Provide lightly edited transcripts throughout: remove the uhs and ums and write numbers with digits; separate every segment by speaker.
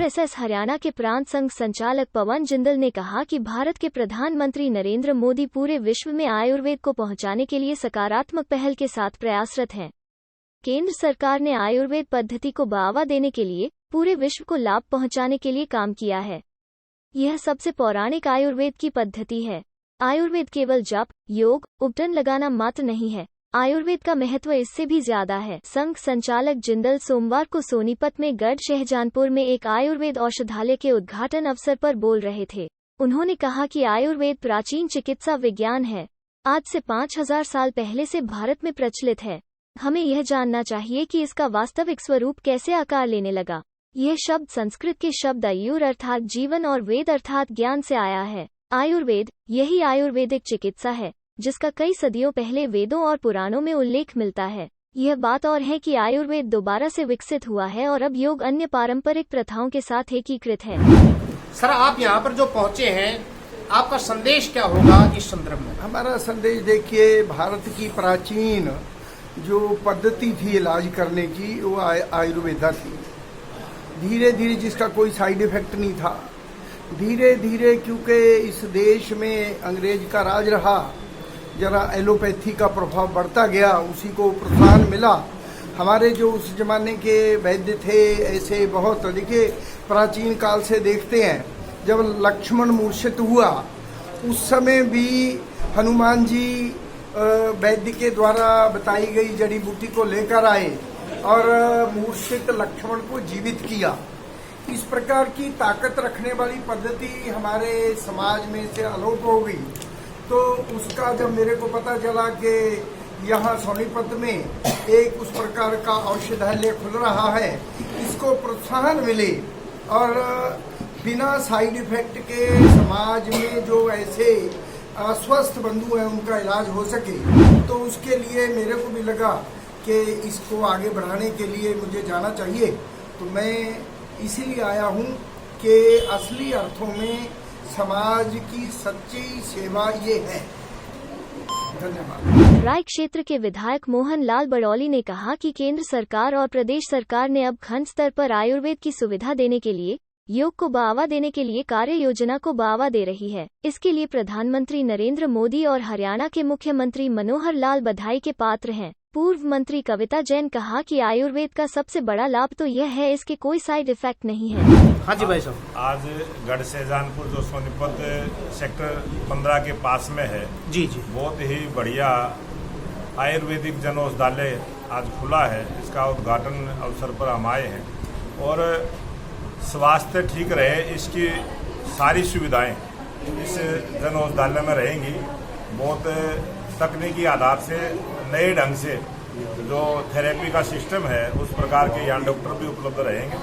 Speaker 1: RSS Haryana के प्रांत संघ संचालक पवन जिंदल ने कहा कि भारत के प्रधानमंत्री नरेंद्र मोदी पूरे विश्व में आयुर्वेद को पहुंचाने के लिए सकारात्मक पहल के साथ प्रयासरत हैं। केंद्र सरकार ने आयुर्वेद पद्धति को बढ़ावा देने के लिए पूरे विश्व को लाभ पहुंचाने के लिए काम किया है। यह सबसे पौराणिक आयुर्वेद की पद्धति है। आयुर्वेद केवल जप, योग, उपटन लगाना मात्र नहीं है। आयुर्वेद का महत्व इससे भी ज्यादा है। संघ संचालक जिंदल सोमवार को सोनीपत में गढ़ शहजानपुर में एक आयुर्वेद औषधालय के उद्घाटन अवसर पर बोल रहे थे। उन्होंने कहा कि आयुर्वेद प्राचीन चिकित्सा विज्ञान है। आज से 5000 साल पहले से भारत में प्रचलित है। हमें यह जानना चाहिए कि इसका वास्तविक स्वरूप कैसे आकार लेने लगा। यह शब्द संस्कृत के शब्द आयुर अर्थात जीवन और वेद अर्थात ज्ञान से आया है। आयुर्वेद, यही आयुर्वेदिक चिकित्सा है जिसका कई सदियों पहले वेदों और पुराणों में उल्लेख मिलता है। यह बात और है कि आयुर्वेद दोबारा से विकसित हुआ है और अब योग अन्य पारंपरिक प्रथाओं के साथ एकीकृत है।
Speaker 2: सर, आप यहाँ पर जो पहुँचे हैं, आपका संदेश क्या होगा इस संदर्भ में?
Speaker 3: हमारा संदेश देखिए, भारत की प्राचीन जो पद्धति थी इलाज करने की वो आयुर्वेदा थी। धीरे धीरे जिसका कोई साइड इफेक्ट नहीं था, धीरे धीरे क्योंकि इस देश में अंग्रेज का राज रहा, जरा एलोपैथी का प्रभाव बढ़ता गया, उसी को प्रोत्साहन मिला। हमारे जो उस जमाने के वैद्य थे ऐसे बहुत, देखिए प्राचीन काल से देखते हैं, जब लक्ष्मण मूर्छित हुआ उस समय भी हनुमान जी वैद्य के द्वारा बताई गई जड़ी बूटी को लेकर आए और मूर्छित लक्ष्मण को जीवित किया। इस प्रकार की ताकत रखने वाली पद्धति हमारे समाज में से अलोप हो गई। तो उसका जब मेरे को पता चला कि यहाँ सोनीपत में एक उस प्रकार का औषधालय खुल रहा है, इसको प्रोत्साहन मिले और बिना साइड इफेक्ट के समाज में जो ऐसे अस्वस्थ बंधु हैं उनका इलाज हो सके, तो उसके लिए मेरे को भी लगा कि इसको आगे बढ़ाने के लिए मुझे जाना चाहिए। तो मैं इसीलिए आया हूँ कि असली अर्थों में समाज की सच्ची सेवा ये है। धन्यवाद।
Speaker 1: राय क्षेत्र के विधायक मोहन लाल बड़ौली ने कहा कि केंद्र सरकार और प्रदेश सरकार ने अब खंड स्तर पर आयुर्वेद की सुविधा देने के लिए, योग को बढ़ावा देने के लिए कार्य योजना को बढ़ावा दे रही है। इसके लिए प्रधानमंत्री नरेंद्र मोदी और हरियाणा के मुख्यमंत्री मनोहर लाल बधाई के पात्र हैं। पूर्व मंत्री कविता जैन कहा कि आयुर्वेद का सबसे बड़ा लाभ तो यह है इसके कोई साइड इफेक्ट नहीं है।
Speaker 2: हाँ जी भाई साहब,
Speaker 4: आज गढ़ शहजानपुर जो सोनीपत सेक्टर 15 के पास में है,
Speaker 2: जी,
Speaker 4: बहुत ही बढ़िया आयुर्वेदिक जन औषधालय आज खुला है। इसका उद्घाटन अवसर पर हम आए हैं और स्वास्थ्य ठीक रहे इसकी सारी सुविधाएं इस जन औषधालय में रहेंगी। बहुत तकनीकी आधार से नए ढंग से जो थेरेपी का सिस्टम है उस प्रकार के यहाँ डॉक्टर भी उपलब्ध रहेंगे।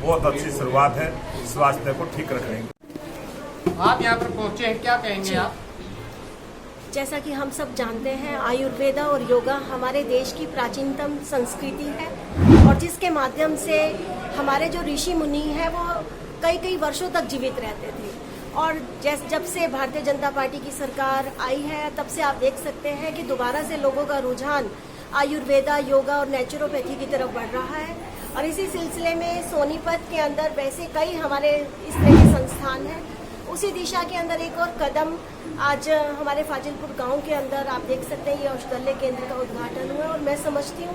Speaker 4: बहुत अच्छी शुरुआत है, स्वास्थ्य को ठीक रखेंगे।
Speaker 2: आप यहाँ पर पहुँचे हैं, क्या कहेंगे आप?
Speaker 5: जैसा कि हम सब जानते हैं, आयुर्वेदा और योगा हमारे देश की प्राचीनतम संस्कृति है और जिसके माध्यम से हमारे जो ऋषि मुनि हैं वो कई वर्षों तक जीवित रहते थे। और जब से भारतीय जनता पार्टी की सरकार आई है तब से आप देख सकते हैं कि दोबारा से लोगों का रुझान आयुर्वेदा, योगा और नेचुरोपैथी की तरफ बढ़ रहा है। और इसी सिलसिले में सोनीपत के अंदर वैसे कई हमारे इस तरह के संस्थान हैं। उसी दिशा के अंदर एक और कदम आज हमारे फाजिलपुर गांव के अंदर आप देख सकते हैं, ये औषधालय केंद्र का उद्घाटन हुआ और मैं समझती हूँ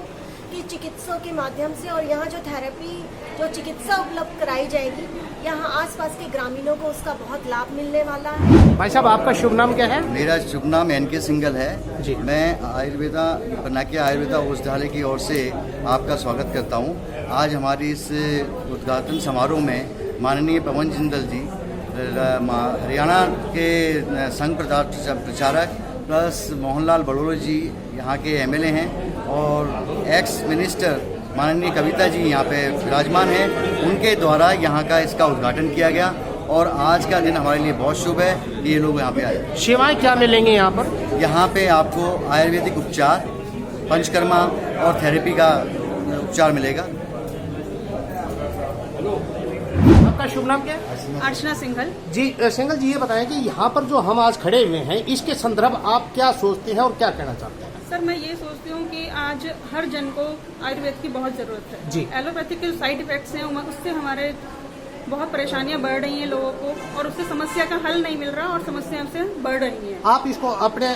Speaker 5: कि चिकित्सकों के माध्यम से और यहाँ जो थेरेपी, जो चिकित्सा उपलब्ध कराई जाएगी, यहाँ आसपास के ग्रामीणों को उसका बहुत लाभ मिलने वाला है।
Speaker 2: भाई साहब, आपका शुभ नाम क्या है?
Speaker 6: मेरा शुभ नाम NK सिंघल है
Speaker 2: जी।
Speaker 6: मैं आयुर्वेदा बनाकिया आयुर्वेदा औषधालय की ओर से आपका स्वागत करता हूँ। आज हमारी इस उद्घाटन समारोह में माननीय पवन जिंदल जी, हरियाणा के संघ प्रचारक प्लस मोहनलाल बड़ौली जी यहाँ के MLA हैं और एक्स मिनिस्टर माननीय कविता जी यहाँ पे विराजमान हैं। उनके द्वारा यहाँ का इसका उद्घाटन किया गया और आज का दिन हमारे लिए बहुत शुभ है कि ये लोग यहाँ पे आए।
Speaker 2: सेवाएं क्या मिलेंगी यहाँ पर?
Speaker 6: यहाँ पे आपको आयुर्वेदिक उपचार, पंचकर्मा और थेरेपी का उपचार मिलेगा।
Speaker 2: आपका शुभ नाम क्या है?
Speaker 7: अर्चना सिंघल
Speaker 2: जी। सिंघल जी, ये बताएं कि यहाँ पर जो हम आज खड़े हुए हैं इसके संदर्भ आप क्या सोचते हैं और क्या कहना चाहते हैं?
Speaker 7: सर, मैं ये सोचती हूँ कि आज हर जन को आयुर्वेद की बहुत जरूरत है।
Speaker 2: जी।
Speaker 7: एलोपैथिक के साइड इफेक्ट्स हैं उससे हमारे बहुत परेशानियां बढ़ रही हैं लोगों को, और उससे समस्या का हल नहीं मिल रहा और समस्या से बढ़ रही है।
Speaker 2: आप इसको अपने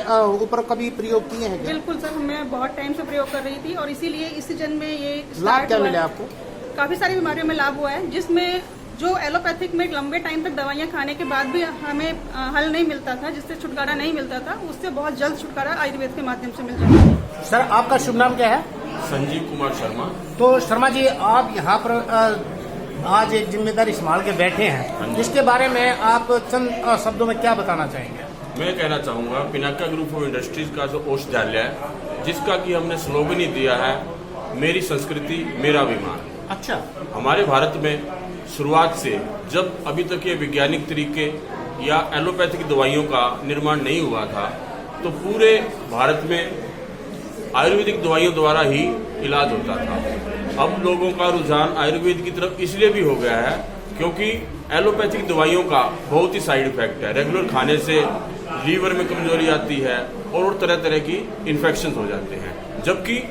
Speaker 2: ऊपर कभी प्रयोग किए हैं क्या?
Speaker 7: बिल्कुल सर, मैं बहुत टाइम से प्रयोग कर रही थी और इसीलिए इस सीजन में ये
Speaker 2: लाभ क्या मिले आपको?
Speaker 7: काफी सारी बीमारियों में लाभ हुआ है, जिसमें जो एलोपैथिक में लंबे टाइम तक दवाइयां खाने के बाद भी हमें हल नहीं मिलता था, जिससे छुटकारा नहीं मिलता था, उससे बहुत जल्द छुटकारा आयुर्वेद के माध्यम से मिल जाता है।
Speaker 2: सर, आपका शुभ नाम क्या है?
Speaker 8: संजीव कुमार शर्मा।
Speaker 2: तो शर्मा जी, आप यहाँ पर आज एक जिम्मेदारी संभाल के बैठे हैं, इसके बारे में आप चंद शब्दों में क्या बताना चाहेंगे?
Speaker 8: मैं कहना चाहूँगा, पिनाका ग्रुप ऑफ इंडस्ट्रीज का जो औषधालय है, जिसका कि हमने स्लोगन ही दिया है, मेरी संस्कृति मेरा अभिमान।
Speaker 2: अच्छा।
Speaker 8: हमारे भारत में शुरुआत से जब अभी तक ये वैज्ञानिक तरीके या एलोपैथिक दवाइयों का निर्माण नहीं हुआ था, तो पूरे भारत में आयुर्वेदिक दवाइयों द्वारा ही इलाज होता था। अब लोगों का रुझान आयुर्वेद की तरफ इसलिए भी हो गया है क्योंकि एलोपैथिक दवाइयों का बहुत ही साइड इफेक्ट है। रेगुलर खाने से लीवर में कमजोरी आती है और तरह तरह की इन्फेक्शन हो जाते हैं, जबकि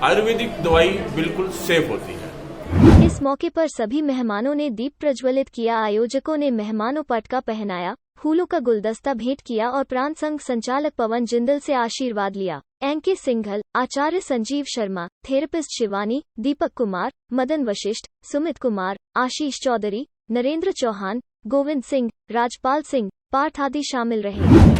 Speaker 8: आयुर्वेदिक दवाई बिल्कुल सेफ होती है।
Speaker 1: इस मौके पर सभी मेहमानों ने दीप प्रज्वलित किया। आयोजकों ने मेहमानों पटका पहनाया, फूलों का गुलदस्ता भेंट किया और प्रांत संघ संचालक पवन जिंदल से आशीर्वाद लिया। एनके सिंघल, आचार्य संजीव शर्मा, थेरेपिस्ट शिवानी, दीपक कुमार, मदन वशिष्ठ, सुमित कुमार, आशीष चौधरी, नरेंद्र चौहान, गोविंद सिंह, राजपाल सिंह, पार्थ आदि शामिल रहे।